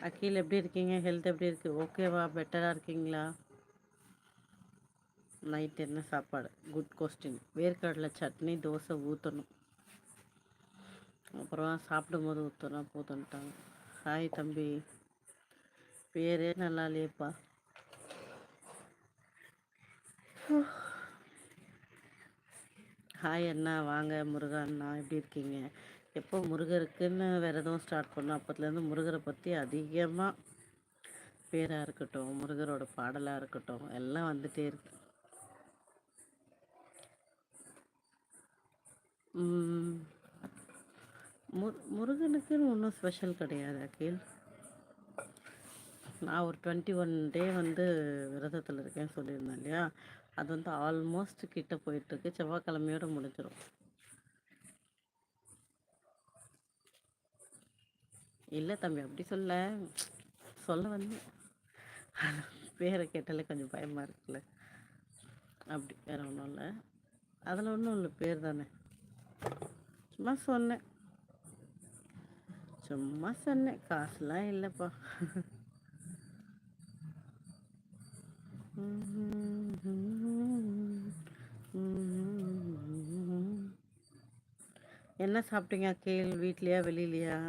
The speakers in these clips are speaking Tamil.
அகில் எப்படி இருக்கீங்க? ஹெல்த் எப்படி இருக்குது? ஓகேவா? பெட்டராக இருக்கீங்களா? நைட் என்ன சாப்பாடு? Good question. வேர்க்கடலை சட்னி, தோசை ஊற்றணும். அப்புறம் சாப்பிடும்போது ஊற்றணும் போதுன்ட்டாங்க. ஹாய் தம்பி, பேரே நல்லா இல்லையேப்பா. ஹாய் அண்ணா, வாங்க முருகா அண்ணா, எப்படி இருக்கீங்க? எப்போ முருகருக்குன்னு வேறு எதுவும் ஸ்டார்ட் பண்ணோம் அப்போத்துலேருந்து முருகரை பற்றி அதிகமாக பேராக இருக்கட்டும், முருகரோட பாடலாக இருக்கட்டும், எல்லாம் வந்துகிட்டே இருக்கு. முருகனுக்குன்னு ஒன்றும் ஸ்பெஷல் கிடையாது அகில். நான் ஒரு 21 டே வந்து விரதத்தில் இருக்கேன்னு சொல்லியிருந்தேன் இல்லையா, அது வந்து ஆல்மோஸ்ட் கிட்ட போயிட்டுருக்கு. செவ்வாய்க்கிழமையோடு முடிஞ்சிடும். இல்லை தம்பி, அப்படி சொல்ல வந்து பேரை கேட்டாலே கொஞ்சம் பயமாக இருக்குல்ல, அப்படி வேறு ஒன்றும் இல்லை. அதில் ஒன்றும் இல்லை, பேர் தானே. சும்மா சொன்னேன், காசுலாம் இல்லைப்பா. என்ன சாப்பிட்டீங்க அகில்? வீட்லையா வெளியிலையா?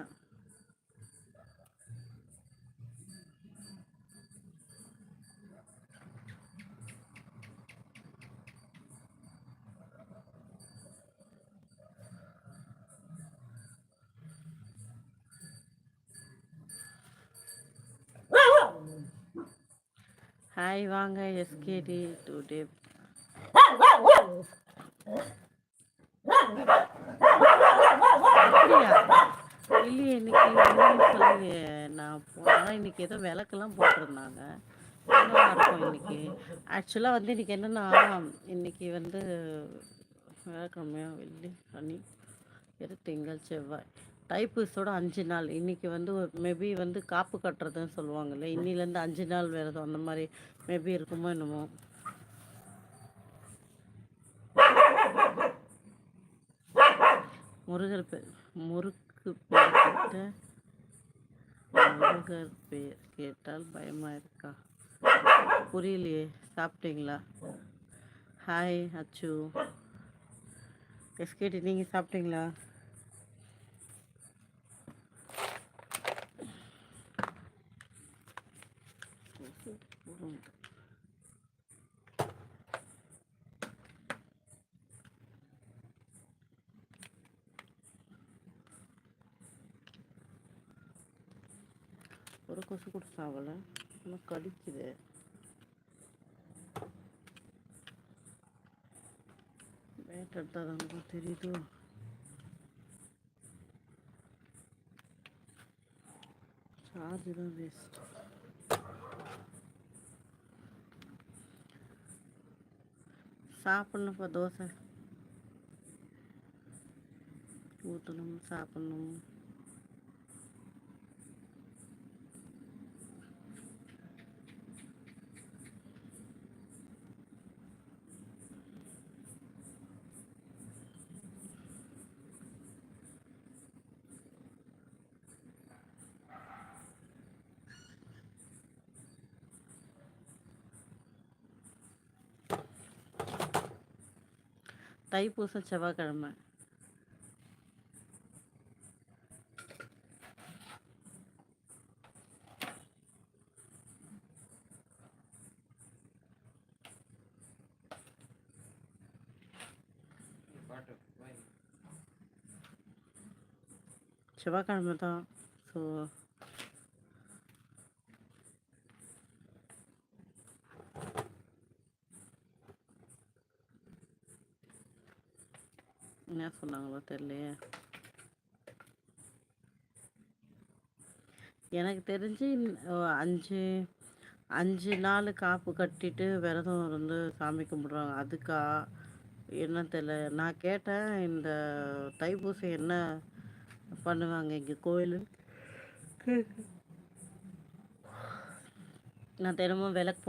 ஹாய் வாங்க எஸ்கேடி டுடே. இல்லையே, இன்னைக்கு சொல்லுங்க. நான் போனால் இன்னைக்கு ஏதோ விளக்கெல்லாம் போட்டிருந்தாங்க. என்னவா இருக்கும் இன்னைக்கு? ஆக்சுவலாக வந்து இன்னைக்கு என்னென்னா, இன்னைக்கு வந்து விளக்கமையா வெள்ளி சனி திங்கள் செவ்வாய் தைப்பூசோட 5 நாள். இன்றைக்கி வந்து மேபி வந்து காப்பு கட்டுறதுன்னு சொல்லுவாங்கல்ல, இன்னிலேருந்து 5 நாள் விரதம் அந்த மாதிரி மேபி இருக்குமோ என்னமோ. முருகர் பேர் முருகர் பேர் கேட்டால் பயமாக இருக்கா? புரியலையே. சாப்பிட்டீங்களா? ஹாய் அச்சு. எஸ்கேடி, நீங்கள் சாப்பிட்டீங்களா? ஒரு கொசு கூட சாவலை, இன்னும் கடிக்குது. பேட் எடுத்தால் தான் தெரியுது. சார்ஜ் தான் வேஸ்ட். சாப்பிட்ணுப்பா, தோசை ஊற்றணும், சாப்பிட்ணும். தைப்பூசம் செவ்வாய்க்கிழமை. செவ்வாய்க்கிழமை தான். ஸோ என்ன சொன்னாங்களோ தெரியலையே. எனக்கு தெரிஞ்சு 5 நாள் காப்பு கட்டிட்டு விரதம் இருந்து சாமி கும்பிட்றாங்க. அதுக்கா என்ன தெரியல. நான் கேட்டேன், இந்த தைப்பூசம் என்ன பண்ணுவாங்க இங்கே கோயில்? நான் தினமும் விளக்கு